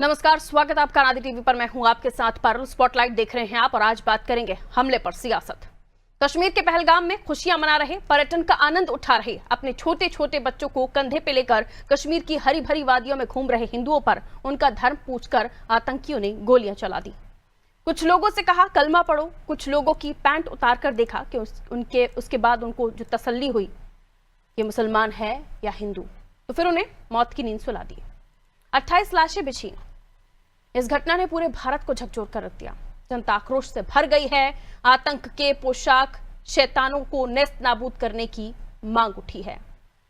नमस्कार, स्वागत है आपका आदि टीवी पर। मैं हूं आपके साथ पारुल। स्पॉटलाइट देख रहे हैं आप और आज बात करेंगे हमले पर सियासत। कश्मीर के पहलगाम में खुशियां मना रहे, पर्यटन का आनंद उठा रहे, अपने छोटे छोटे बच्चों को कंधे पे लेकर कश्मीर की हरी भरी वादियों में घूम रहे हिंदुओं पर उनका धर्म पूछकर आतंकियों ने गोलियां चला दी। कुछ लोगों से कहा कलमा पढ़ो, कुछ लोगों की पैंट उतार कर देखा कि उसके बाद उनको जो तसल्ली हुई ये मुसलमान है या हिंदू, तो फिर उन्हें मौत की नींद सुला दी। 28 लाशें बिछी। इस घटना ने पूरे भारत को झकझोर कर रख दिया। जनता आक्रोश से भर गई है। आतंक के पोशाक शैतानों को नेस्त नाबूद करने की मांग उठी है।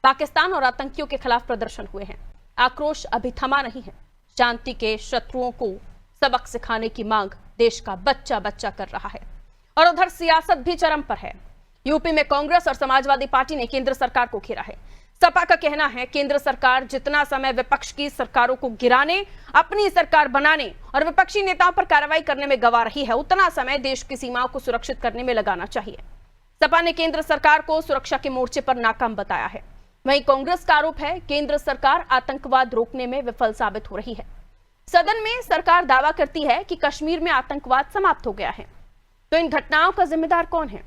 पाकिस्तान और आतंकियों के खिलाफ प्रदर्शन हुए हैं। आक्रोश अभी थमा नहीं है। शांति के शत्रुओं को सबक सिखाने की मांग देश का बच्चा बच्चा कर रहा है। और उधर सियासत भी चरम पर है। यूपी में कांग्रेस और समाजवादी पार्टी ने केंद्र सरकार को घेरा है। सपा का कहना है केंद्र सरकार जितना समय विपक्ष की सरकारों को गिराने, अपनी सरकार बनाने और विपक्षी नेताओं पर कार्रवाई करने में गंवा रही है, उतना समय देश की सीमाओं को सुरक्षित करने में लगाना चाहिए। सपा ने केंद्र सरकार को सुरक्षा के मोर्चे पर नाकाम बताया है। वहीं कांग्रेस का आरोप है केंद्र सरकार आतंकवाद रोकने में विफल साबित हो रही है। सदन में सरकार दावा करती है कि कश्मीर में आतंकवाद समाप्त हो गया है, तो इन घटनाओं का जिम्मेदार कौन है?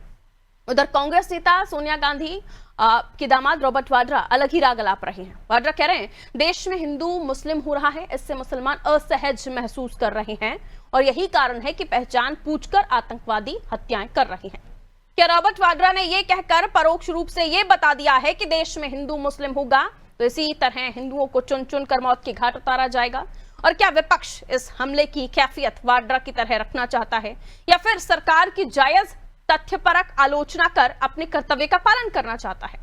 उधर कांग्रेस नेता सोनिया गांधी के दामाद रॉबर्ट वाड्रा अलग ही राग अलाप रहे हैं। वाड्रा कह रहे हैं देश में हिंदू मुस्लिम हो रहा है, इससे मुसलमान असहज महसूस कर रहे हैं और यही कारण है कि पहचान पूछकर आतंकवादी हत्याएं कर रहे हैं। क्या रॉबर्ट वाड्रा ने यह कहकर परोक्ष रूप से यह बता दिया है कि देश में हिंदू मुस्लिम होगा तो इसी तरह हिंदुओं को चुन चुन कर मौत के घाट उतारा जाएगा? और क्या विपक्ष इस हमले की कैफियत वाड्रा की तरह रखना चाहता है या फिर सरकार की जायज तथ्यपरक आलोचना कर अपने कर्तव्य का पालन करना चाहता है?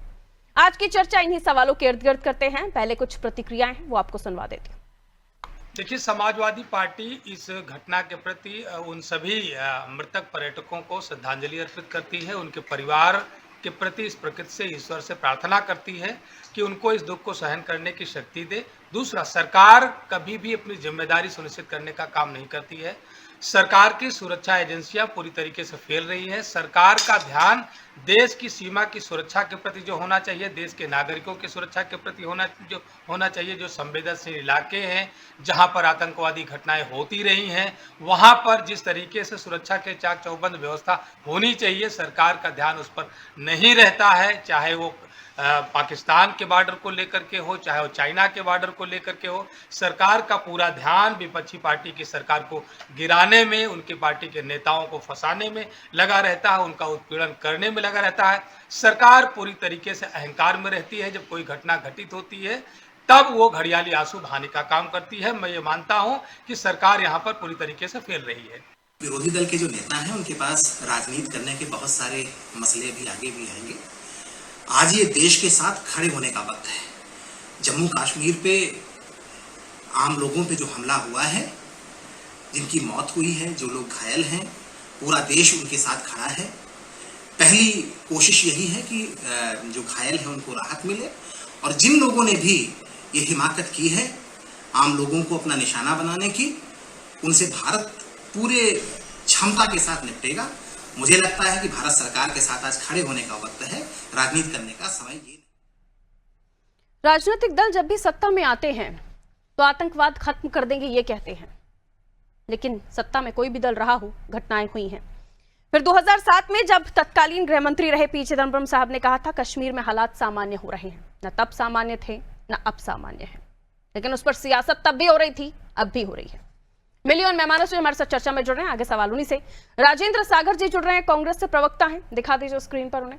आज की चर्चा इन्हीं सवालों के इर्द गिर्द करते हैं। पहले कुछ प्रतिक्रियाएं हैं वो आपको सुनवा देती हूं। देखिए, समाजवादी पार्टी इस घटना के प्रति उन सभी मृतक पर्यटकों को श्रद्धांजलि अर्पित करती है। उनके परिवार के प्रति इस प्रकृति से ईश्वर से प्रार्थना करती है कि उनको इस दुख को सहन करने की शक्ति दे। दूसरा, सरकार कभी भी अपनी जिम्मेदारी सुनिश्चित करने का काम नहीं करती है। सरकार की सुरक्षा एजेंसियां पूरी तरीके से फेल रही है। सरकार का ध्यान देश की सीमा की सुरक्षा के प्रति जो होना चाहिए, देश के नागरिकों की सुरक्षा के प्रति होना चाहिए, जो संवेदनशील इलाके हैं जहां पर आतंकवादी घटनाएं होती रही हैं, वहां पर जिस तरीके से सुरक्षा के चाक चौबंद व्यवस्था होनी चाहिए, सरकार का ध्यान उस पर नहीं रहता है। चाहे वो पाकिस्तान के बॉर्डर को लेकर के हो, चाहे वो चाइना के बॉर्डर को लेकर के हो, सरकार का पूरा ध्यान विपक्षी पार्टी की सरकार को गिराने में, उनकी पार्टी के नेताओं को फंसाने में लगा रहता है, उनका उत्पीड़न करने में लगा रहता है। सरकार पूरी तरीके से अहंकार में रहती है। जब कोई घटना घटित होती है तब वो घड़ियाली आंसू बहाने का काम करती है। मैं ये मानता हूँ कि सरकार यहाँ पर पूरी तरीके से फेल रही है। विरोधी दल के जो नेता हैं उनके पास राजनीति करने के बहुत सारे मसले भी आगे भी आएंगे। आज ये देश के साथ खड़े होने का वक्त है। जम्मू कश्मीर पे आम लोगों पे जो हमला हुआ है, जिनकी मौत हुई है, जो लोग घायल हैं, पूरा देश उनके साथ खड़ा है। पहली कोशिश यही है कि जो घायल हैं उनको राहत मिले और जिन लोगों ने भी ये हिमाकत की है आम लोगों को अपना निशाना बनाने की, उनसे भारत पूरे क्षमता के साथ निपटेगा। मुझे लगता है कि भारत सरकार के साथ आज खड़े होने का वक्त है, राजनीति करने का समय ये। राजनीतिक दल जब भी सत्ता में आते हैं तो आतंकवाद खत्म कर देंगे ये कहते हैं, लेकिन सत्ता में कोई भी दल रहा हो, घटनाएं हुई हैं। फिर 2007 में जब तत्कालीन गृह मंत्री रहे पी चिदंबरम साहब ने कहा था कश्मीर में हालात सामान्य हो रहे हैं। न तब सामान्य थे न अब सामान्य है, लेकिन उस पर सियासत तब भी हो रही थी, अब भी हो रही है। मिलियन मेहमानों से हमारे साथ चर्चा में जुड़ रहे हैं। आगे सवाल उन्हीं से। राजेंद्र सागर जी जुड़ रहे हैं, कांग्रेस से प्रवक्ता हैं, दिखा दीजिए स्क्रीन पर उन्हें।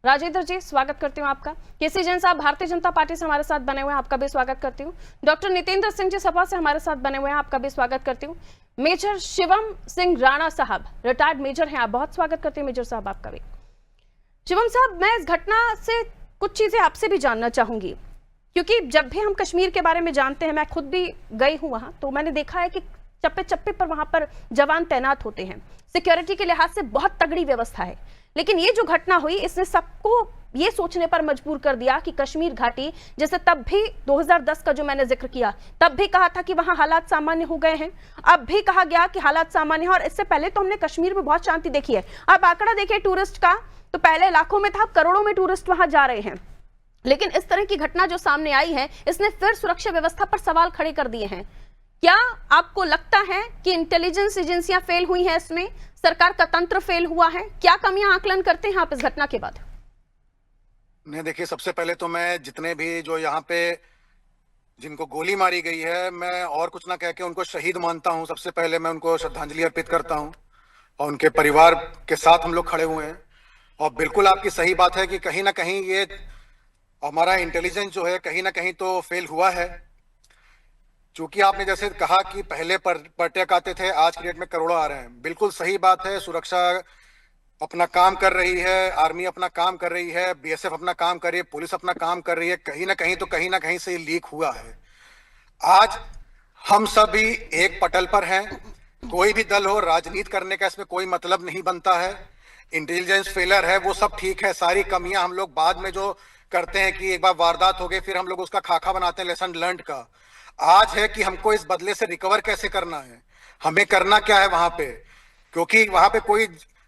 राजेंद्र जी, स्वागत करती हूँ आपका। केसी जैन साहब भारतीय जनता पार्टी से हमारे साथ बने हुए हैं, आपका भी स्वागत करती हूँ। डॉक्टर नितेंद्र सिंह जी सपा से हमारे साथ बने हुए हैं, आपका भी स्वागत करती हूँ। मेजर शिवम सिंह राणा साहब, रिटायर्ड मेजर हैं, आप बहुत स्वागत करती हूँ मेजर साहब आपका भी। शिवम साहब, मैं इस घटना से कुछ चीजें आपसे भी जानना चाहूंगी, क्योंकि जब भी हम कश्मीर के बारे में जानते हैं, मैं खुद भी गई हूं वहां, तो मैंने देखा है कि चप्पे चप्पे पर वहां पर जवान तैनात होते हैं, सिक्योरिटी के लिहाज से बहुत तगड़ी व्यवस्था है। लेकिन ये जो घटना हुई इसने सबको ये सोचने पर मजबूर कर दिया कि कश्मीर घाटी, जैसे तब भी 2010 का जो मैंने जिक्र किया, तब भी कहा था कि वहां हालात सामान्य हो गए हैं, अब भी कहा गया कि हालात सामान्य है। और इससे पहले तो हमने कश्मीर में बहुत शांति देखी है। आप आंकड़ा देखिए टूरिस्ट का, तो पहले लाखों में था, करोड़ों में टूरिस्ट वहां जा रहे हैं। लेकिन इस तरह की घटना जो सामने आई है, इसने फिर सुरक्षा व्यवस्था पर सवाल खड़े कर दिए हैं। क्या आपको लगता है कि इंटेलिजेंस एजेंसियां फेल हुई हैं इसमें, सरकार का तंत्र फेल हुआ है? क्या कमियां आकलन करते हैं आप इस घटना के बाद? नहीं, देखिए, सबसे पहले तो मैं जितने भी जो यहाँ पे जिनको गोली मारी गई है, मैं और कुछ ना कह के उनको शहीद मानता हूँ। सबसे पहले मैं उनको श्रद्धांजलि अर्पित करता हूँ और उनके परिवार के साथ हम लोग खड़े हुए हैं। और बिल्कुल आपकी सही बात है कि कहीं ना कहीं ये हमारा इंटेलिजेंस जो है कहीं ना कहीं तो फेल हुआ है। चूंकि आपने जैसे कहा कि पहले पर्यटक आते थे, आज की डेट में करोड़ों आ रहे हैं, बिल्कुल सही बात है। सुरक्षा अपना काम कर रही है, आर्मी अपना काम कर रही है, बीएसएफ अपना काम कर रही है, पुलिस अपना काम कर रही है। कहीं ना कहीं से लीक हुआ है। आज हम सभी एक पटल पर हैं। कोई भी दल हो, राजनीति करने का इसमें कोई मतलब नहीं बनता है। इंटेलिजेंस फेलर है वो सब ठीक है, सारी कमियां हम लोग बाद में जो करते हैं कि एक बार वारदात हो गई फिर हम लोग उसका खाका बनाते हैं लेसन लर्न का। आज है कि हमको इस बदले से रिकवर कैसे करना है, हमें करना क्या है वहां पे। क्योंकि वहां पे कोई,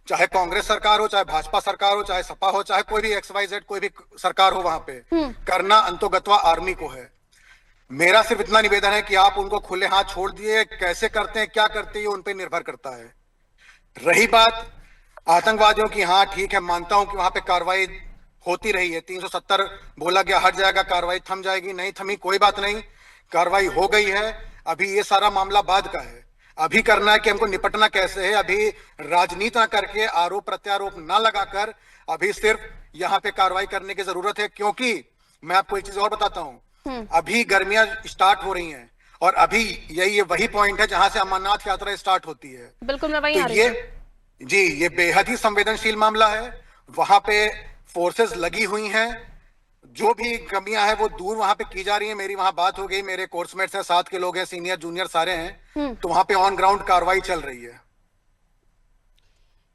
चाहे कांग्रेस सरकार हो, चाहे भाजपा सरकार हो, चाहे सपा हो, चाहे कोई भी XYZ कोई भी सरकार हो, वहां पे करना अंतोगत्वा आर्मी को है। मेरा सिर्फ इतना निवेदन है कि आप उनको खुले हाथ छोड़ दिए, कैसे करते हैं क्या करते हैं उन पे निर्भर करता है। रही बात आतंकवादियों की, हाँ ठीक है, मानता हूं कि वहां पे कार्रवाई होती रही है। 370 बोला गया हट जाएगा, कार्रवाई थम जाएगी, नहीं थमी, कोई बात नहीं, कार्रवाई हो गई है। अभी ये सारा मामला बाद का है। अभी करना है कि हमको निपटना कैसे है। अभी राजनीति ना करके, आरोप प्रत्यारोप ना लगाकर, अभी सिर्फ यहाँ पे कार्रवाई करने की जरूरत है। क्योंकि मैं आपको एक चीज और बताता हूँ, अभी गर्मियां स्टार्ट हो रही हैं और अभी यही वही पॉइंट है जहां से अमरनाथ यात्रा स्टार्ट होती है। बिल्कुल, मैं वहीं तो आ रही हूं। ये बेहद ही संवेदनशील मामला है। वहां पे फोर्सेस लगी हुई हैं, जो भी कमियां हैं वो दूर वहां पे की जा रही है। मेरी वहां बात हो गई, मेरे कोर्समेट्स हैं, साथ के लोग हैं, सीनियर जूनियर सारे हैं, तो वहां पे ऑन ग्राउंड कार्रवाई चल रही है।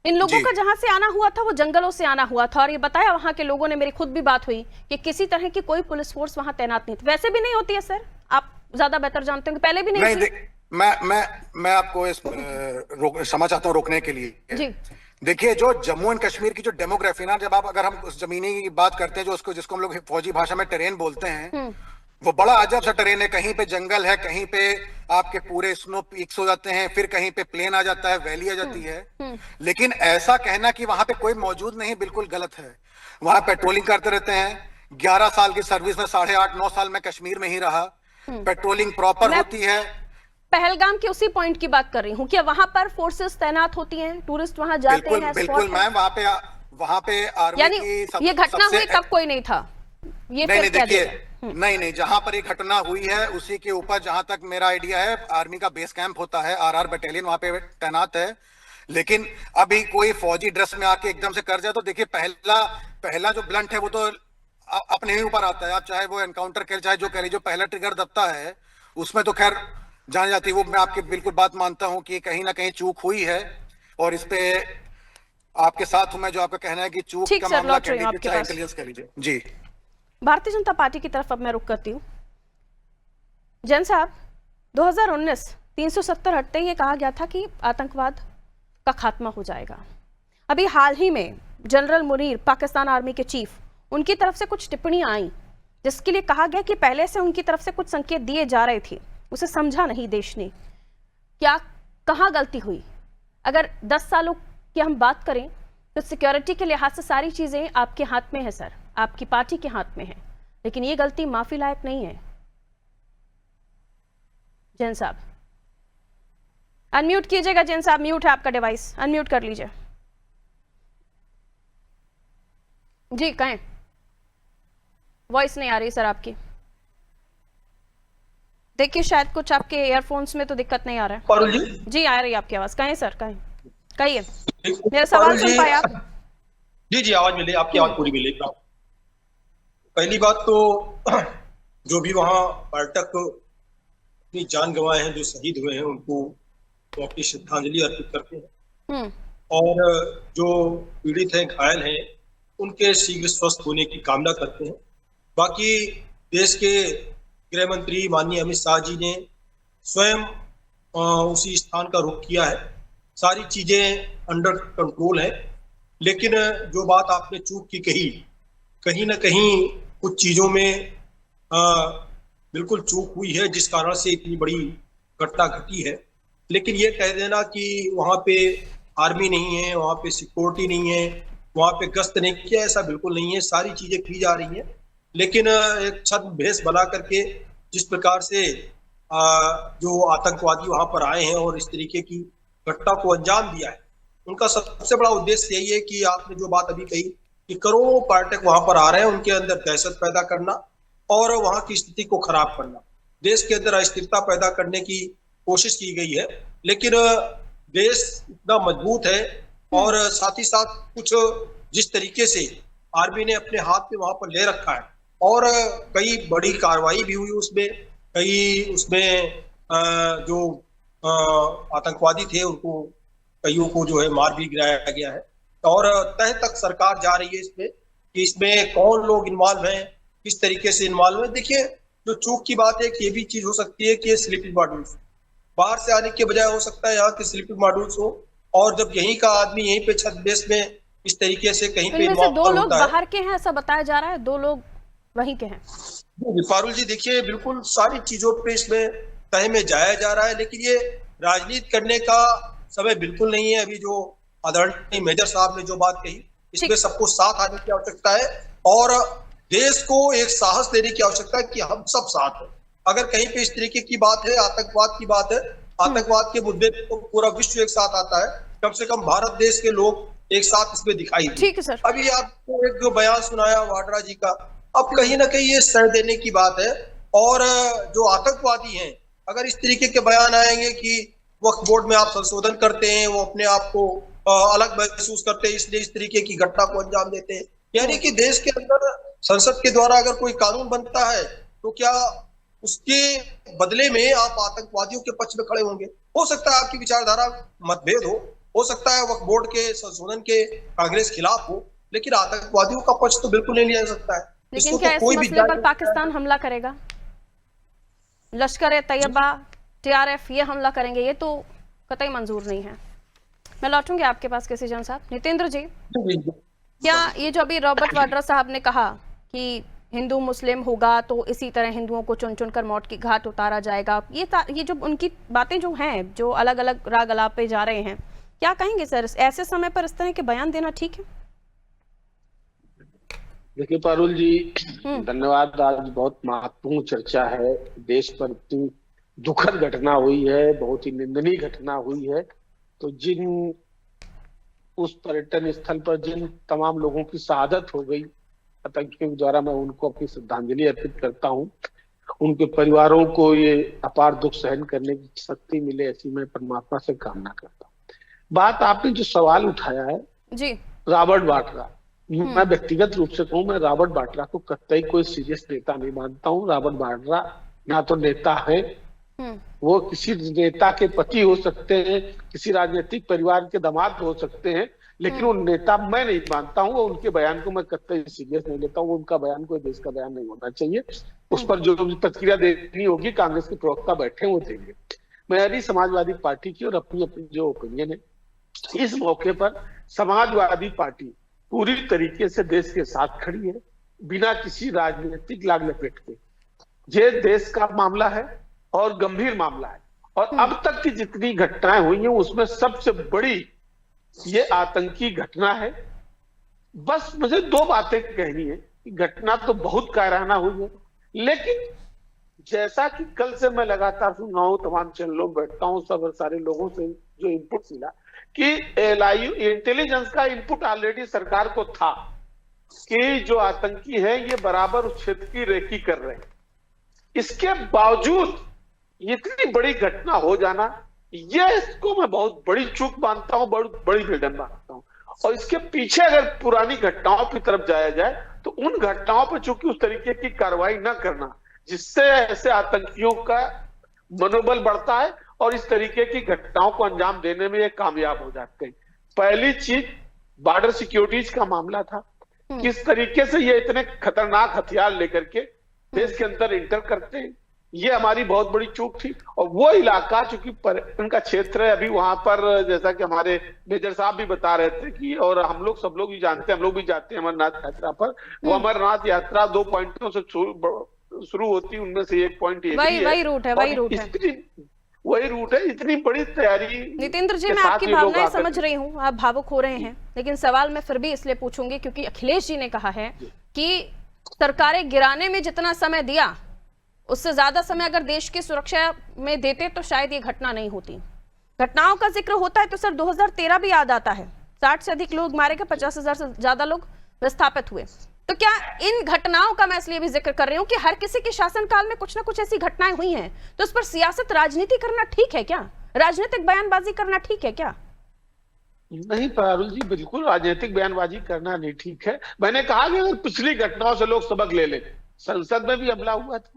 इन लोगों का जहां से आना हुआ था वो जंगलों से आना हुआ था, और ये बताया वहां के लोगों ने, मेरी खुद भी बात हुई कि किसी तरह की कोई पुलिस फोर्स वहां तैनात नहीं थी। वैसे भी नहीं होती है सर, आप ज्यादा बेहतर जानते होंगे, पहले भी नहीं थी। मैं आपको क्षमा चाहता हूँ रोकने के लिए जी। देखिए, जो जम्मू एंड कश्मीर की जो डेमोग्राफी ना, जब अगर हम उस जमीनी की बात करते हैं, जो जिसको हम लोग फौजी भाषा में टेरेन बोलते हैं, वो बड़ा अजब सा टेरेन है। कहीं पे जंगल है, कहीं पे आपके पूरे स्नो पीक्स हो जाते हैं, फिर कहीं पे प्लेन आ जाता है, वैली आ जाती है। लेकिन ऐसा कहना कि वहां पे कोई मौजूद नहीं, बिल्कुल गलत है। वहां पेट्रोलिंग करते रहते हैं। 11 साल की सर्विस में 8.5-9 साल में कश्मीर में ही रहा। पेट्रोलिंग प्रॉपर होती है। पहलगाम के उसी पॉइंट की बात कर रही हूँ, क्या वहां पर फोर्सेस तैनात होती हैं, टूरिस्ट वहां जाते हैं? बिल्कुल मैम, वहां पे आर्मी यानी की ये घटना हुई तब कोई नहीं था? ये नहीं, देखिए, नहीं, जहां पर एक घटना हुई है उसी के ऊपर, जहां तक मेरा आइडिया है, आर्मी का बेस कैंप होता है, RR बटालियन वहां पे तैनात है। लेकिन अभी कोई फौजी ड्रेस में आके एकदम से कर जाए तो देखिए, पहला जो ब्लंट है वो तो अपने ही ऊपर आता है। आप चाहे वो एनकाउंटर कर, चाहे जो कह लीजिए, जो पहला ट्रिगर दबता है उसमें तो खैर जान जाती है। वो मैं आपकी बिल्कुल बात मानता हूं कि कहीं ना कहीं चूक हुई है, और इस पे आपके साथ हूं मैं। जो आपका कहना है कि चूक का मामला कह लीजिए, चाहे इंटेलिजेंस कह लीजिए जी। भारतीय जनता पार्टी की तरफ अब मैं रुख करती हूँ। जैन साहब, 2019 370 हटते ही ये कहा गया था कि आतंकवाद का खात्मा हो जाएगा। अभी हाल ही में जनरल मुनीर, पाकिस्तान आर्मी के चीफ, उनकी तरफ से कुछ टिप्पणियां आई जिसके लिए कहा गया कि पहले से उनकी तरफ से कुछ संकेत दिए जा रहे थे, उसे समझा नहीं देश ने। क्या, कहाँ गलती हुई? अगर 10 सालों की हम बात करें तो सिक्योरिटी के लिहाज से सारी चीजें आपके हाथ में है सर, आपकी पार्टी के हाथ में है, लेकिन ये गलती माफी लायक नहीं है। जैन साहब अनम्यूट कीजिएगा। जैन साहब, म्यूट है आपका डिवाइस, अनम्यूट कर लीजिए जी। कहें, वॉइस नहीं आ रही सर आपकी। देखिए, शायद कुछ आपके ईयरफोन्स में तो दिक्कत नहीं आ रहा है। पारुल जी आ रही है आपकी आवाज। कहें सर, कहें, कहिए, मेरा सवाल सुन पाए आप? जी, आवाज मिली, आपकी आवाज पूरी मिली। पहली बात तो जो भी वहाँ पर्यटक अपनी जान गंवाए हैं, जो शहीद हुए हैं, उनको तो अपनी श्रद्धांजलि अर्पित करते हैं, और जो पीड़ित हैं, घायल हैं, उनके शीघ्र स्वस्थ होने की कामना करते हैं। बाकी देश के गृह मंत्री माननीय अमित शाह जी ने स्वयं उसी स्थान का रुख किया है। सारी चीजें अंडर कंट्रोल है। लेकिन जो बात आपने चूक की कही, कहीं ना कहीं कुछ चीजों में बिल्कुल चूक हुई है, जिस कारण से इतनी बड़ी घटना घटी है। लेकिन ये कह देना कि वहां पे आर्मी नहीं है, वहां पे सिक्योरिटी नहीं है, वहां पे गश्त नहीं किया, ऐसा बिल्कुल नहीं है। सारी चीजें की जा रही हैं, लेकिन एक छद्मवेश बना करके जिस प्रकार से जो आतंकवादी वहां पर आए हैं और इस तरीके की घटना को अंजाम दिया है, उनका सबसे बड़ा उद्देश्य यही है कि आपने जो बात अभी कही कि करोड़ों पर्यटक वहां पर आ रहे हैं, उनके अंदर दहशत पैदा करना और वहां की स्थिति को खराब करना, देश के अंदर अस्थिरता पैदा करने की कोशिश की गई है। लेकिन देश इतना मजबूत है और साथ ही साथ कुछ जिस तरीके से आर्मी ने अपने हाथ में वहां पर ले रखा है और कई बड़ी कार्रवाई भी हुई उसमें, कई उसमें जो आतंकवादी थे उनको कईयों को जो है मार भी गिराया गया है और तह तक सरकार जा रही है इसमें कि इसमें कौन लोग इन्वॉल्व हैं, किस तरीके से इन्वॉल्व है। देखिए, जो चूक की बात है कि ये भी चीज हो सकती है कि ये स्लीपिंग मॉड्यूल्स बाहर से आने के बजाय हो सकता है यहाँ के स्लीपिंग मॉड्यूल्स हो, और जब यहीं का आदमी यहीं पे छद्मवेश में इस तरीके से कहीं पे इनमें से 2 लोग बाहर के हैं ऐसा बताया जा रहा है, 2 लोग वहीं के हैं। पारुल जी, देखिए बिल्कुल सारी चीजों पे इसमें तह में जाया जा रहा है, लेकिन ये राजनीति करने का समय बिल्कुल नहीं है। अभी जो आदरणीय मेजर साहब ने जो बात कही, इसमें सबको साथ आने की आवश्यकता है और देश को एक साहस देने की आवश्यकता है कि हम सब साथ हैं। अगर कहीं पे इस तरीके की बात है, आतंकवाद की बात है, आतंकवाद के मुद्दे पे तो पूरा विश्व एक साथ आता है, कम से कम भारत देश के लोग एक साथ इसमें दिखाई दे। ठीक है सर। अभी आपको एक जो बयान सुनाया वाड्रा जी का, अब कहीं ना कहीं ये सर देने की बात है और जो आतंकवादी हैं, अगर इस तरीके के बयान आएंगे कि वक्फ बोर्ड में आप संशोधन करते हैं, वो अपने आप को अलग महसूस करते हैं, इसलिए इस तरीके की घटना को अंजाम देते हैं, यानी कि देश के अंदर संसद के द्वारा अगर कोई कानून बनता है तो क्या उसके बदले में आप आतंकवादियों के पक्ष में खड़े होंगे? हो सकता है आपकी विचारधारा मतभेद हो सकता है वक्फ बोर्ड के संशोधन के कांग्रेस खिलाफ हो, लेकिन आतंकवादियों का पक्ष तो बिल्कुल नहीं लिया जा सकता है। लेकिन क्या इस मसले पर पाकिस्तान हमला करेगा? लश्कर-ए-तैयबा, TRF ये हमला करेंगे? ये तो कतई मंजूर नहीं है। मैं लौटूंगी आपके पास किसी साहब। नितेंद्र जी, क्या ये जो अभी रॉबर्ट वाड्रा साहब ने कहा कि हिंदू मुस्लिम होगा तो इसी तरह हिंदुओं को चुन चुन कर मौत की घाट उतारा जाएगा, ये जो उनकी बातें जो हैं, जो अलग अलग राग अलापे जा रहे हैं, क्या कहेंगे सर? ऐसे समय पर इस तरह के बयान देना ठीक है? देखिए पारुल जी, धन्यवाद। आज बहुत महत्वपूर्ण चर्चा है। देश पर इतनी दुखद घटना हुई है, बहुत ही निंदनीय घटना हुई है। तो जिन उस पर्यटन स्थल पर जिन तमाम लोगों की शहादत हो गई आतंकियों द्वारा, मैं उनको अपनी श्रद्धांजलि अर्पित करता हूं। उनके परिवारों को ये अपार दुख सहन करने की शक्ति मिले, ऐसी मैं परमात्मा से कामना करता हूँ। बात आपने जो सवाल उठाया है जी, रॉबर्ट वाड्रा, मैं व्यक्तिगत रूप से कहूँ, मैं रॉबर्ट वाड्रा को कतई कोई सीरियस नेता नहीं मानता हूँ। रॉबर्ट वाड्रा ना तो नेता है, वो किसी नेता के पति हो सकते हैं, किसी राजनीतिक परिवार के दामाद हो सकते हैं, लेकिन वो नेता मैं नहीं मानता हूँ। उनके बयान को मैं कतई सीरियस नहीं लेता हूँ। उनका बयान कोई देश का बयान नहीं होना चाहिए। उस पर जो भी प्रतिक्रिया देनी होगी, कांग्रेस के प्रवक्ता बैठे वो देंगे। मेरी समाजवादी पार्टी की और अपनी अपनी जो ओपिनियन है, इस मौके पर समाजवादी पार्टी पूरी तरीके से देश के साथ खड़ी है, बिना किसी राजनीतिक लाग लपेट के। ये देश का मामला है और गंभीर मामला है, और अब तक की जितनी घटनाएं हुई हैं उसमें सबसे बड़ी ये आतंकी घटना है। बस मुझे 2 बातें कहनी है कि घटना तो बहुत कायराना हुई है, लेकिन जैसा कि कल से मैं लगातार सुन रहा हूं, तमाम चैनलों में बैठता हूं, सब सारे लोगों से जो इनपुट मिला कि LIU इंटेलिजेंस का इनपुट ऑलरेडी सरकार को था कि जो आतंकी हैं ये बराबर उस क्षेत्र की रेकी कर रहे हैं। इसके बावजूद इतनी बड़ी घटना हो जाना, ये इसको मैं बहुत बड़ी चूक मानता हूं, बहुत बड़ी विडंबना मानता हूं। और इसके पीछे अगर पुरानी घटनाओं की तरफ जाया जाए तो उन घटनाओं पर चूंकि उस तरीके की कार्रवाई न करना, जिससे ऐसे आतंकियों का मनोबल बढ़ता है और इस तरीके की घटनाओं को अंजाम देने में ये कामयाब हो जाते हैं। पहली चीज बॉर्डर सिक्योरिटीज का मामला था, किस तरीके से ये इतने खतरनाक हथियार लेकर के देश के अंदर इंटर करते हैं, ये हमारी बहुत बड़ी चूक थी। और वो इलाका चूंकि पर्यटन का क्षेत्र है, अभी वहां पर जैसा कि हमारे मेजर साहब भी बता रहे थे कि, और हम लोग सब लोग भी जानते हैं, हम लोग भी जाते हैं अमरनाथ यात्रा पर। वो अमरनाथ यात्रा 2 पॉइंटों से शुरू होती है, उनमें से एक पॉइंट ये वही रूट है, वही रूट है। वही रूट है। इतनी बड़ी तैयारी नितेंद्र जी, के मैं साथ आपकी ये लोग भावनाएं आकर समझ रही हूँ, आप भावुक हो रहे हैं, लेकिन सवाल मैं फिर भी इसलिए पूछूंगी क्योंकि अखिलेश जी ने कहा है कि सरकारें गिराने में जितना समय दिया उससे ज्यादा समय अगर देश की सुरक्षा में देते तो शायद ये घटना नहीं होती। घटनाओं का जिक्र होता है तो सर 2013 भी याद आता है, 60 से अधिक लोग मारे गए, 50,000 से ज्यादा लोग विस्थापित हुए। तो क्या इन घटनाओं का मैं इसलिए भी जिक्र कर रही हूँ कि हर किसी के शासनकाल में कुछ ना कुछ ऐसी घटनाएं हुई हैं, तो उस पर सियासत राजनीति करना ठीक है क्या? राजनीतिक बयानबाजी करना ठीक है क्या? नहीं पारुल जी, बिल्कुल राजनीतिक बयानबाजी करना नहीं ठीक है। मैंने कहा कि अगर पिछली घटनाओं से लोग सबक ले लें, संसद में भी हमला हुआ था,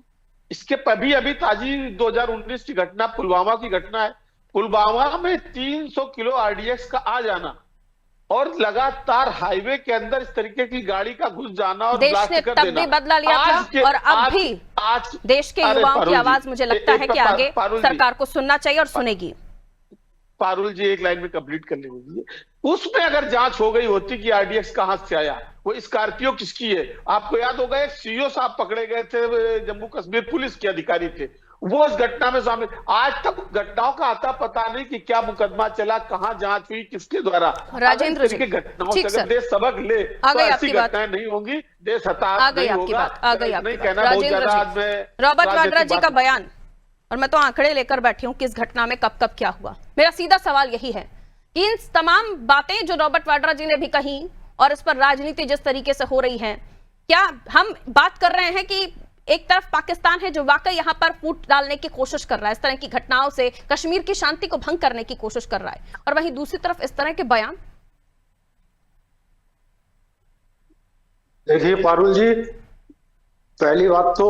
इसके अभी ताजी 2019 की घटना पुलवामा की घटना है। पुलवामा में 300 किलो आरडीएक्स का आ जाना और लगातार हाईवे के अंदर इस तरीके की गाड़ी का घुस जाना और देश ने तब भी बदला लिया था और अब भी आज देश के युवाओं की आवाज मुझे लगता है कि आगे सरकार को सुनना चाहिए और सुनेगी। पारुल जी, एक लाइन में कंप्लीट करने दीजिए। उसमें अगर जांच हो गई होती कि आरडीएक्स कहां से आया, वो स्कॉर्पियो किसकी है, आपको याद होगा एक सीओ साहब पकड़े गए थे, जम्मू कश्मीर पुलिस के अधिकारी थे, वो इस घटना में शामिल। आज तक घटनाओं का आता पता नहीं कि क्या मुकदमा चला, कहां जांच हुई, किसके द्वारा। राजेंद्र जी, घटनाओं से अगर देश सबक ले तो ऐसी घटनाएं नहीं होंगी, देश हताश नहीं होगा। नहीं कहना बहुत ज्यादा आज में रॉबर्ट वाड्रा जी का बयान, और मैं तो आंकड़े लेकर बैठी हूं किस घटना में कब कब क्या हुआ। मेरा सीधा सवाल यही है कि इन तमाम बातें जो रॉबर्ट वाड्रा जी ने भी कही और इस पर राजनीति जिस तरीके से हो रही है, क्या हम बात कर रहे हैं कि एक तरफ पाकिस्तान है जो वाकई यहां पर फूट डालने की कोशिश कर रहा है, इस तरह की घटनाओं से कश्मीर की शांति को भंग करने की कोशिश कर रहा है, और वहीं दूसरी तरफ इस तरह के बयान? देखिए पारुल जी, पहली बात तो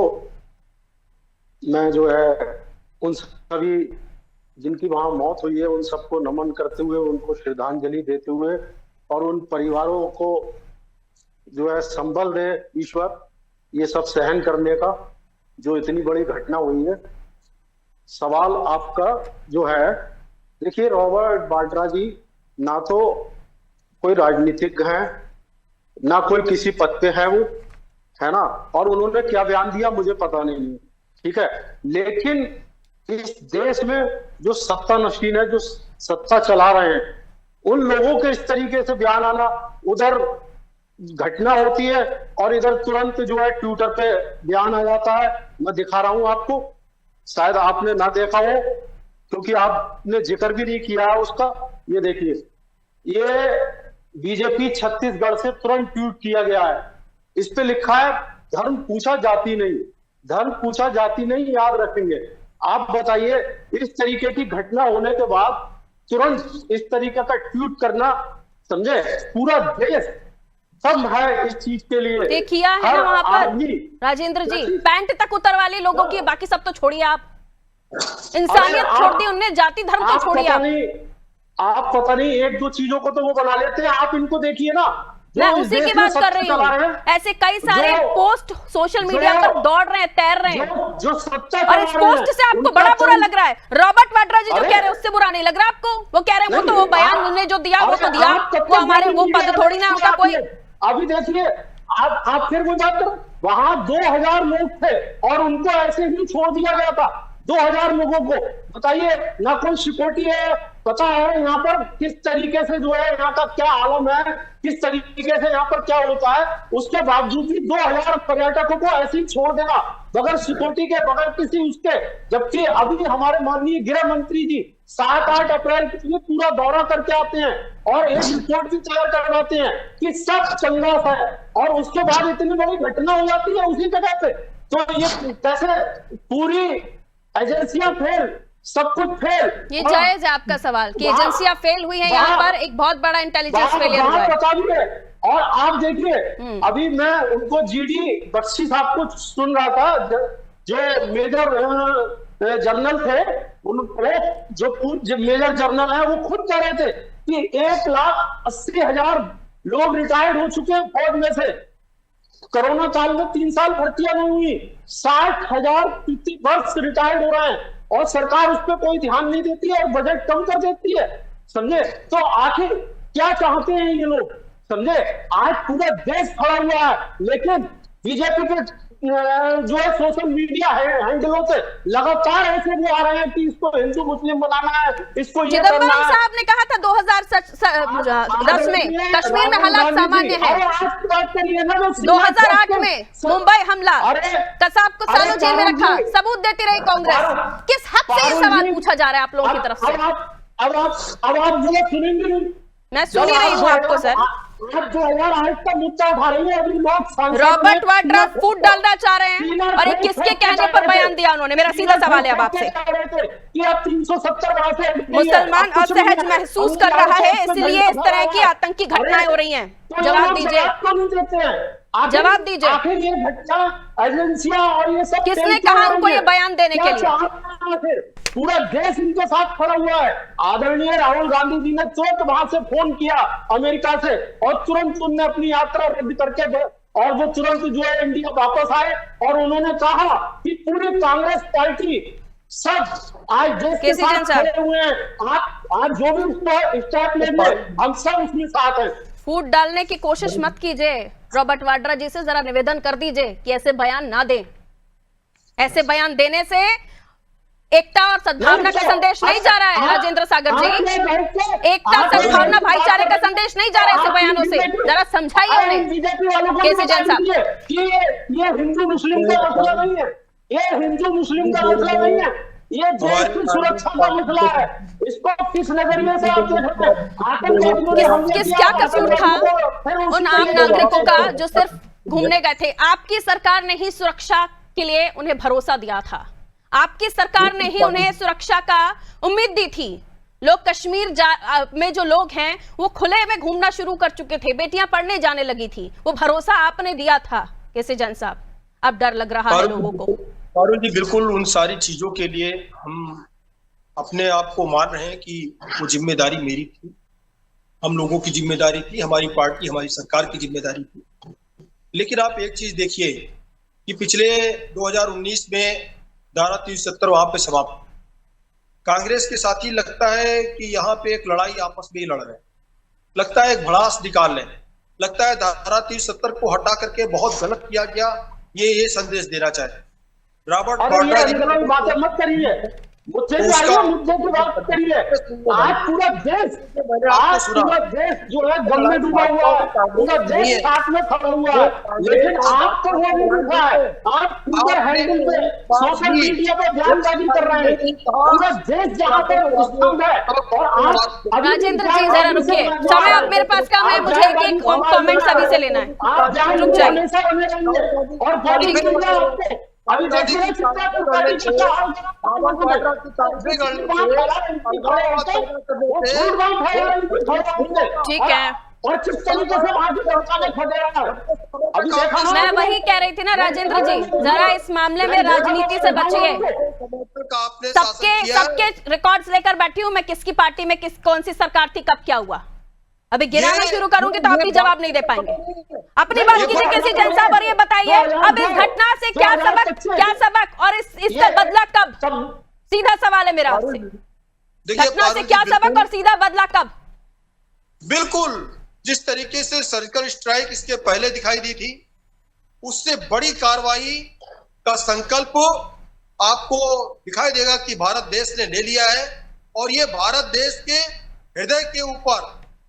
मैं जो है उन सभी जिनकी वहां मौत हुई है उन सबको नमन करते हुए, उनको श्रद्धांजलि देते हुए और उन परिवारों को जो है संबल दे ईश्वर ये सब सहन करने का, जो इतनी बड़ी घटना हुई है। सवाल आपका जो है, देखिए रॉबर्ट वाड्रा जी ना तो कोई राजनीतिज्ञ है, ना कोई किसी पद पे है, वो है ना, और उन्होंने क्या बयान दिया मुझे पता नहीं, ठीक है। लेकिन इस देश में जो सत्ता नशीन है, जो सत्ता चला रहे हैं, उन लोगों के इस तरीके से बयान आना, उधर घटना होती है और इधर तुरंत जो है ट्विटर पे बयान आ जाता है। मैं दिखा रहा हूं आपको, शायद आपने ना देखा हो क्योंकि आपने जिक्र भी नहीं किया है उसका। ये देखिए, ये बीजेपी छत्तीसगढ़ से तुरंत ट्वीट किया गया है। इस पे लिखा है धर्म पूछा जाति नहीं, धर्म पूछा जाति नहीं, याद रखेंगे। आप बताइए, इस तरीके की घटना होने के बाद तुरंत इस तरीके का ट्वीट करना, समझे, पूरा देश सब है इस चीज के लिए। देखिए है वहां पर राजेंद्र जी, पैंट तक उतरवा ली लोगों की, बाकी सब तो छोड़िए आप, इंसानियत छोड़ दी उनने, जाति धर्म तो छोड़िए आप पता नहीं एक दो चीजों को तो वो बना लेते हैं। आप इनको देखिए ना, मैं उसी की बात कर रही हूँ। ऐसे कई सारे पोस्ट सोशल मीडिया पर दौड़ रहे हैं, तैर रहे हैं, जो सच्चा, और इस पोस्ट से आपको बड़ा बुरा लग रहा है। रॉबर्ट वाड्रा जी जो कह रहे हैं उससे बुरा नहीं लग रहा आपको? वो कह रहे हैं वो तो वो बयान उन्होंने जो दिया वो तो दिया, वो हमारे वो पद थोड़ी ना उनका कोई। अभी देखिए, आप फिर वो बात करो, वहां 2000 लोग थे और उनको ऐसे ही छोड़ दिया गया था। 2000 लोगों को बताइए, ना कोई सिक्योरिटी है, पता है यहाँ पर किस तरीके से जो है यहाँ का क्या आलम है, किस तरीके से यहाँ पर क्या होता है। उसके बावजूद भी 2000 पर्यटकों को ऐसे ही छोड़ देना बगैर सिक्योरिटी के, बगैर किसी उसके। जबकि अभी हमारे माननीय गृह मंत्री जी 7-8 अप्रैल के लिए पूरा दौरा करके आते हैं और एक रिपोर्ट भी तैयार करवाते हैं कि सब चंगा है, और उसके बाद इतनी बड़ी घटना हो जाती है उसी जगह पे। तो ये कैसे पूरी एजेंसियां फेल, सब कुछ फेल। ये जायज है आपका सवाल कि एजेंसियां फेल हुई है, यहाँ पर एक बहुत बड़ा इंटेलिजेंस फेलियर हुआ है। और आप देखिए, अभी मैं उनको जीडी बख्शी साहब को सुन रहा था, जो मेजर जनरल थे, उनको जो मेजर जनरल है वो खुद कह रहे थे कि 1,80,000 लोग रिटायर्ड हो चुके हैं फौज में से। कोरोना काल में 3 साल भर्तियां नहीं हुई, 60,000 प्रति वर्ष रिटायर्ड हो रहे हैं और सरकार उस पर कोई ध्यान नहीं देती है और बजट कम कर देती है, समझे। तो आखिर क्या चाहते हैं ये लोग, समझे। आज पूरा देश खड़ा हुआ है, लेकिन बीजेपी के जो है सोशल मीडिया हैंडलों से लगातार ऐसे भी आ रहे हैं कि इसको हिंदू मुस्लिम बनाना है, इसको ये करना चिदम्बरम है। साहब ने कहा था 2010 में कश्मीर में हालात सामान्य है। 2008 में मुंबई हमला, कसाब को सालों जेल में रखा, सबूत देती रही कांग्रेस। किस हक से ये सवाल पूछा जा रहा है आप लोगों की तरफ से? अब आप जो सुनेंगे, मैं सुन ही रही हूँ आपको सर। आप 2008 का मुद्दा उठा रही है, अभी लोग रॉबर्ट वाड्रा फूट डालना चाह रहे हैं और ये किसके कहने पर बयान दिया उन्होंने? मेरा सीधा सवाल है अब आपसे। मुसलमान असहज महसूस कर रहा है, इसलिए इस तरह की आतंकी घटनाएं हो रही हैं। जवाब दीजिए, जवाब दीजिए। आखिर ये घटना एजेंसियां और ये सब किसने कहा उनको ये बयान देने के लिए? पूरा देश इनके साथ खड़ा हुआ है। आदरणीय राहुल गांधी जी ने तुरंत वहां से फोन किया अमेरिका से और तुरंत उन्होंने अपनी यात्रा रद्द करके और वो तुरंत जो है इंडिया वापस आए और उन्होंने कहा कि पूरी कांग्रेस पार्टी सब आज देश के साथ खड़े हुए हैं। आज जो भी उसको स्टेप लेंगे हम सब उसमें साथ हैं। फूट डालने की कोशिश मत कीजिए। रॉबर्ट वाड्रा जी से जरा निवेदन कर दीजिए कि ऐसे बयान ना दें। ऐसे बयान देने से एकता और सद्भावना का संदेश नहीं जा रहा है राजेंद्र सागर जी। एकता, सद्भावना, भाईचारे का संदेश नहीं जा रहा है ऐसे बयानों से। जरा समझाइए उन्हें। केसी जैन साहब, ये हिंदू मुस्लिम का मसला नहीं है, ये हिंदू मुस्लिम का मसला नहीं है, ये देश की सुरक्षा का मसला है। इसको किस नजरिए से आप देखते हैं? किस क्या कसूर था उन आम नागरिकों का जो सिर्फ घूमने गए थे? आपकी सरकार ने ही सुरक्षा के लिए उन्हें भरोसा दिया था। आपकी सरकार ने ही उन्हें सुरक्षा का उम्मीद दी थी। लोग कश्मीर में जो लोग हैं वो खुले में घूमना शुरू कर चुके थे, बेटियां पढ़ने जाने लगी थी। वो भरोसा आपने दिया था। केसी जैन साहब, अब डर लग रहा है लोगों को। पारुल जी, बिल्कुल उन सारी चीजों के लिए हम अपने आप को मान रहे हैं कि वो जिम्मेदारी मेरी थी, हम लोगों की जिम्मेदारी थी, हमारी पार्टी, हमारी सरकार की जिम्मेदारी थी। लेकिन आप एक चीज देखिए कि पिछले 2019 में धारा 370 वहां पे समाप्त, कांग्रेस के साथी लगता है कि यहाँ पे एक लड़ाई आपस में ही लड़ रहे हैं, लगता है एक भड़ास निकाल रहे हैं, लगता है धारा 370 को हटा करके बहुत गलत किया गया, ये संदेश देना चाहते हैं। रॉबर्ट वाड्रा जी बातें मत करिए, मुद्दे की बात करिए। आज पूरा देश जो है गम में डूबा हुआ है, पूरा देश साथ में खड़ा हुआ है, लेकिन आप तो वो नहीं उठा है। आप पूरे हैंडल पे सोशल मीडिया पे बयानबाजी कर रहे हैं। पूरा देश जहाँ पे स्तंभ है और आप राजेंद्र जी जरा रुकिए, समय अब मेरे पास कम है, मुझे एक कमेंट सभी से लेना है। आप रुक जाइए हमेशा बने रहेंगे और आपको अभी देखिए ठीक है। और किस तरीके से मैं वही कह रही थी ना राजेंद्र जी, जरा इस मामले में राजनीति से बचिए। सबके रिकॉर्ड्स लेकर बैठी हूँ मैं, किसकी पार्टी में कौन सी सरकार थी, कब क्या हुआ। अभी गिराना शुरू करूंगी तो आप भी जवाब नहीं दे पाएंगे। अपनी बात कीजिए केसी जैन साहब और ये बताइए अब इस घटना से क्या सबक और इसका बदला कब? सीधा सवाल है मेरा आपसे, घटना से क्या सबक और सीधा बदला कब? बिल्कुल जिस तरीके से सर्जिकल स्ट्राइक इसके पहले दिखाई दी थी, उससे बड़ी कार्रवाई का संकल्प आपको दिखाई देगा कि भारत देश ने ले लिया है और ये भारत देश के हृदय के ऊपर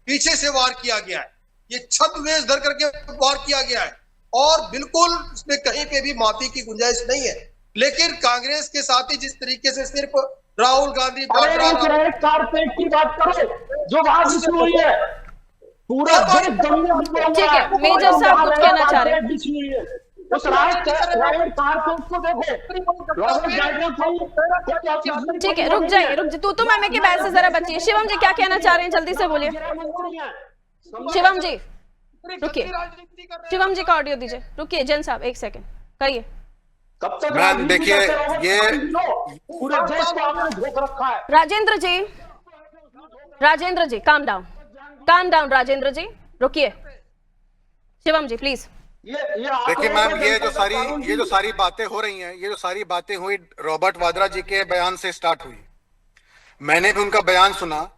पीछे से वार किया गया है, ये छद्मवेश धर करके वार किया गया है और बिल्कुल इसमें कहीं पे भी माफी की गुंजाइश नहीं है। लेकिन कांग्रेस के साथी जिस तरीके से सिर्फ राहुल गांधी कारपेट की बात करो जो बात हुई है, पूरा देश ठीक है, मेजर साहब कुछ कहना चाह रहे हैं। उस कारपेट को देखो। ठीक है, रुक जाइए तू मैं की बात से जरा बचिए। शिवम जी क्या कहना चाह रहे हैं, जल्दी से बोलिए। शिवम जी रुकिए, शिवम जी का ऑडियो दीजिए। रुकिए जैन साहब एक सेकंड करिए। मैम देखिए ये पूरे देश को आपने धोख रखा है। राजेंद्र जी काम डाउन राजेंद्र जी रुकिए। शिवम जी प्लीज। देखिए मैम ये जो सारी बातें हो रही हैं, ये जो सारी बातें हुई रॉबर्ट वाड्रा जी के बयान से स्टार्ट हुई। मैंने भी उनका बयान सुना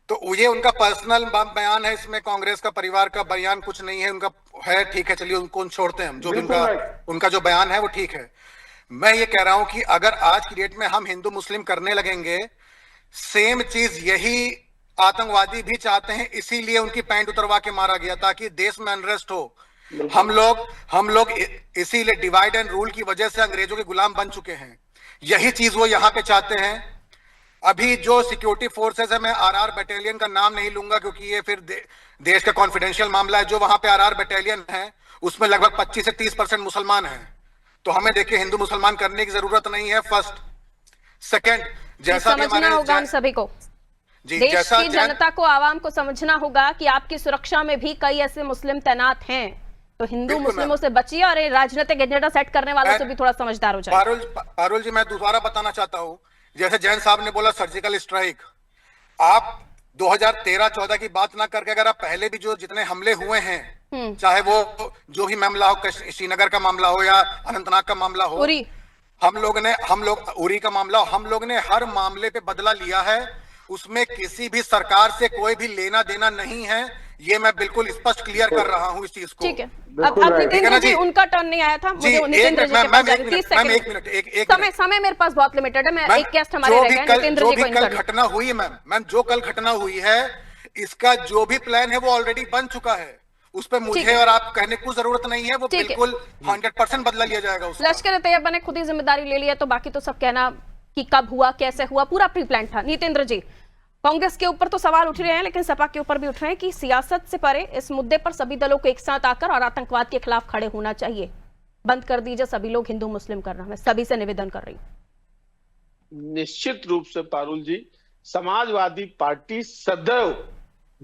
तो ये उनका पर्सनल बयान है, इसमें कांग्रेस का परिवार का बयान कुछ नहीं है, उनका है, ठीक है, चलिए उनको छोड़ते हैं हम, जो भी उनका जो बयान है वो ठीक है। मैं ये कह रहा हूं कि अगर आज की डेट में हम हिंदू मुस्लिम करने लगेंगे, सेम चीज यही आतंकवादी भी चाहते हैं, इसीलिए उनकी पैंट उतरवा के मारा गया ताकि देश में अनरेस्ट हो। हम लोग इसीलिए डिवाइड एंड रूल की वजह से अंग्रेजों के गुलाम बन चुके हैं। यही चीज वो यहां पे चाहते हैं। अभी जो सिक्योरिटी फोर्सेस है, मैं आरआर बटालियन का नाम नहीं लूंगा क्योंकि ये फिर देश का कॉन्फिडेंशियल मामला है। जो वहां पे आरआर बटालियन है उसमें लगभग 25 से 30% मुसलमान हैं। तो हमें देखिए हिंदू मुसलमान करने की जरूरत नहीं है। फर्स्ट, सेकंड, जैसा समझना होगा हम सभी को, देश की जनता को, आवाम को समझना होगा कि आपकी सुरक्षा में भी कई ऐसे मुस्लिम तैनात हैं, तो हिंदू मुस्लिमों से बचिए और राजनीतिक एजेंडा सेट करने वालों से भी थोड़ा समझदार हो जाए। पारुल जी, मैं दोबारा बताना चाहता हूं, जैसे जैन साहब ने बोला सर्जिकल स्ट्राइक, आप 2013-14 की बात ना करके अगर आप पहले भी जो जितने हमले हुए हैं, चाहे वो जो भी मामला हो, श्रीनगर का मामला हो या अनंतनाग का मामला हो, उरी का मामला हो, हम लोग ने हर मामले पे बदला लिया है। उसमें किसी भी सरकार से कोई भी लेना देना नहीं है। ये मैं बिल्कुल स्पष्ट क्लियर कर रहा हूँ इस चीज को। ठीक है, अब नितेंद्र जी, उनका टर्न नहीं आया था, मुझे नितेंद्र जी के पास जाना, 30 सेकंड समय मेरे पास बहुत लिमिटेड है। मैं एक गेस्ट हमारे रह गए, नितेंद्र जी को कल घटना हुई है मैम, जो कल घटना हुई है, इसका जो भी प्लान है वो ऑलरेडी बन चुका है। उस पर मुझे और आप कहने की जरूरत नहीं है, वो बिल्कुल 100% बदला लिया जाएगा। लश्कर-ए-तैयबा ने खुद ही जिम्मेदारी ले लिया, तो बाकी तो सब कहना कि कब हुआ, कैसे हुआ, पूरा प्री प्लान था। नितेंद्र जी, कांग्रेस के ऊपर तो सवाल उठ रहे हैं, लेकिन सपा के ऊपर भी उठ रहे हैं कि सियासत से परे इस मुद्दे पर सभी दलों को एक साथ आकर और आतंकवाद के खिलाफ खड़े होना चाहिए। बंद कर दीजिए सभी लोग हिंदू मुस्लिम करना, मैं सभी से निवेदन कर रही हूं। निश्चित रूप से पारुल जी, समाजवादी पार्टी सदैव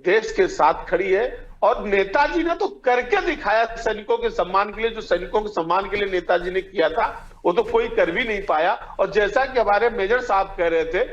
देश के साथ खड़ी है और नेताजी ने तो करके दिखाया सैनिकों के सम्मान के लिए। जो सैनिकों के सम्मान के लिए नेताजी ने किया था वो तो कोई कर भी नहीं पाया। और जैसा कि हमारे मेजर साहब कह रहे थे,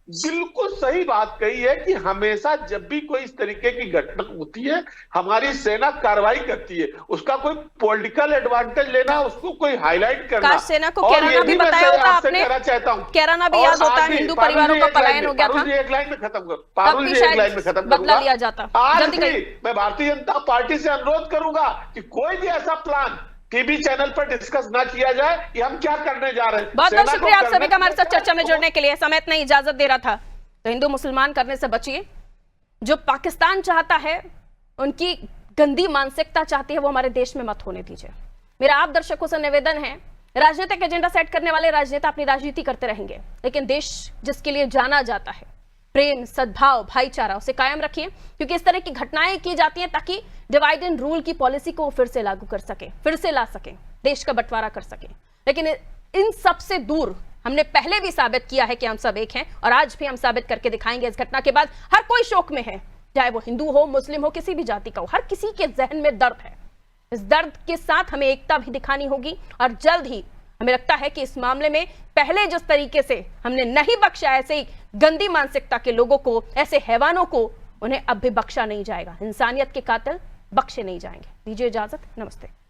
बिल्कुल सही बात कही है कि हमेशा जब भी कोई इस तरीके की घटना होती है, हमारी सेना कार्रवाई करती है। उसका कोई पॉलिटिकल एडवांटेज लेना, उसको कोई हाईलाइट करना, सेना को कैराना भी बताया होता आपने, चाहता हूं कैराना भी याद होता है, हिंदू परिवारों का पलायन हो गया था। एक लाइन में खत्म कर, पारुल जी एक लाइन में खत्म बदला लिया जाता। आज भी मैं भारतीय जनता पार्टी से अनुरोध करूंगा कि कोई भी ऐसा प्लान टीवी चैनल पर डिस्कस ना किया जाए कि हम क्या करने जा रहे हैं। बहुत बहुत शुक्रिया आप सभी का हमारे साथ चर्चा में जुड़ने के लिए। समय इतना इजाजत दे रहा था, तो हिंदू मुसलमान करने से बचिए। जो पाकिस्तान चाहता है, उनकी गंदी मानसिकता चाहती है, वो हमारे देश में मत होने दीजिए। मेरा आप दर्शकों से निवेदन है, राजनीतिक एजेंडा सेट करने वाले राजनेता अपनी राजनीति करते रहेंगे, लेकिन देश जिसके लिए जाना जाता है, प्रेम, सद्भाव, भाईचारा, उसे कायम रखिए। क्योंकि इस तरह की घटनाएं की जाती हैं ताकि डिवाइड एंड रूल की पॉलिसी को फिर से लागू कर सके, फिर से ला सके, देश का बंटवारा कर सके। लेकिन इन सब से दूर हमने पहले भी साबित किया है कि हम सब एक हैं, और आज भी हम साबित करके दिखाएंगे। इस घटना के बाद हर कोई शोक में है, चाहे वो हिंदू हो, मुस्लिम हो, किसी भी जाति का हो, हर किसी के जहन में दर्द है। इस दर्द के साथ हमें एकता भी दिखानी होगी, और जल्द ही हमें लगता है कि इस मामले में पहले जिस तरीके से हमने नहीं बख्शा ऐसे ही गंदी मानसिकता के लोगों को, ऐसे हैवानों को, उन्हें अब भी बख्शा नहीं जाएगा। इंसानियत के कातिल बख्शे नहीं जाएंगे। दीजिए इजाजत, नमस्ते।